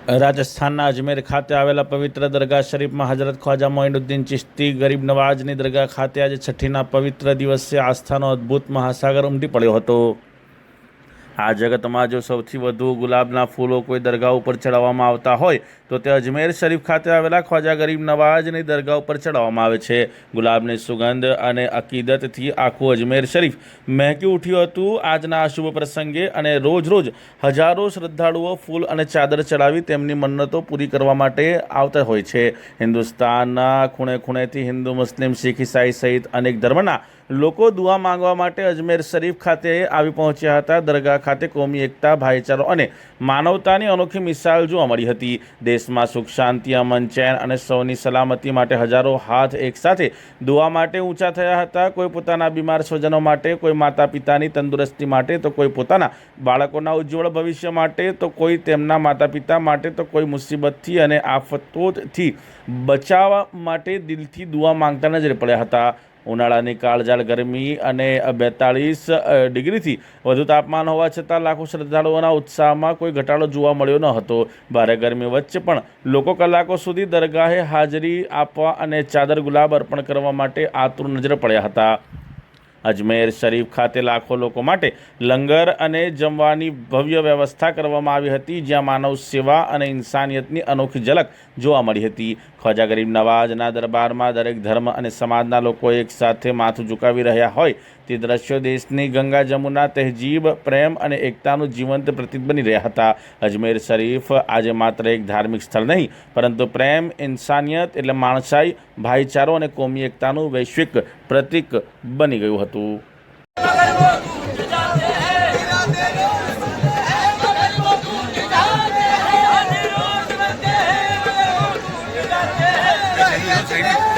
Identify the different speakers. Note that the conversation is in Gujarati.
Speaker 1: રાજસ્થાનના અજમેર ખાતે આવેલા પવિત્ર દરગાહ શરીફમાં હજરત ખ્વાજા મોઇનુદ્દીન ચિશ્તી ગરીબ નવાજની દરગાહ ખાતે આજે છઠ્ઠીના પવિત્ર દિવસે આસ્થાનો અદ્ભુત મહાસાગર ઉમટી પડ્યો હતો। આ જગતમાં જો સૌથી વધુ ગુલાબના ફૂલો કોઈ દરગાહ ઉપર ચડાવવામાં આવતા હોય તો તે અજમેર શરીફ ખાતે આવેલા ખ્વાજા ગરીબ નવાજની દરગાહ ઉપર ચડાવવામાં આવે છે। ગુલાબની સુગંધ અને અકીદતથી આખું અજમેર શરીફ મહેકી ઉઠ્યું હતું। આજના આ શુભ પ્રસંગે અને રોજ રોજ હજારો શ્રદ્ધાળુઓ ફૂલ અને ચાદર ચડાવી તેમની મન્નતો પૂરી કરવા માટે આવતા હોય છે। હિન્દુસ્તાનના ખૂણે ખૂણેથી હિન્દુ, મુસ્લિમ, શીખ, ઈસાઈ સહિત અનેક ધર્મના લોકો દુઆ માંગવા માટે અજમેર શરીફ ખાતે આવી પહોંચ્યા હતા। દરગાહ ખાતે કોમી એકતા, ભાઈચારો અને માનવતાની અનોખી મિસાલ જોવા મળી હતી। દેશમાં સુખ, શાંતિ, અમન, ચેન અને સૌની સલામતી માટે હજારો હાથ એકસાથે દુઆ માટે ઊંચા થયા હતા। કોઈ પોતાના બીમાર સ્વજનો માટે, કોઈ માતા પિતાની તંદુરસ્તી માટે, તો કોઈ પોતાના બાળકોના ઉજ્જવળ ભવિષ્ય માટે, તો કોઈ તેમના માતા પિતા માટે, તો કોઈ મુસીબતથી અને આફતોથી બચાવવા માટે દિલથી દુઆ માંગતા નજરે પડ્યા હતા। ઉનાળાની કાળઝાળ ગરમી અને 42 ડિગ્રીથી વધુ તાપમાન હોવા છતાં લાખો શ્રદ્ધાળુઓના ઉત્સાહમાં કોઈ ઘટાડો જોવા મળ્યો ન હતો। ભારે ગરમી વચ્ચે પણ લોકો કલાકો સુધી દરગાહે હાજરી આપવા અને ચાદર ગુલાબ અર્પણ કરવા માટે આતુર નજરે પડ્યા હતા। અજમેર શરીફ ખાતે લાખો લોકો માટે લંગર અને જમવાની ભવ્ય વ્યવસ્થા કરવામાં આવી હતી, જ્યાં માનવ સેવા અને ઇન્સાનિયતની અનોખી ઝલક જોવા મળી હતી। ખ્વાજા ગરીબ નવાજના દરબારમાં દરેક ધર્મ અને સમાજના લોકો એકસાથે માથું ઝુકાવી રહ્યા હોય તે દ્રશ્યો દેશની ગંગા જમુના તહેજીબ, પ્રેમ અને એકતાનું જીવંત પ્રતીક બની રહ્યા હતા। અજમેર શરીફ આજે માત્ર એક ધાર્મિક સ્થળ નહીં, પરંતુ પ્રેમ, ઇન્સાનિયત એટલે માણસાઈ, ભાઈચારો અને કોમી એકતાનું વૈશ્વિક પ્રતીક બની ગયું હતું।
Speaker 2: Say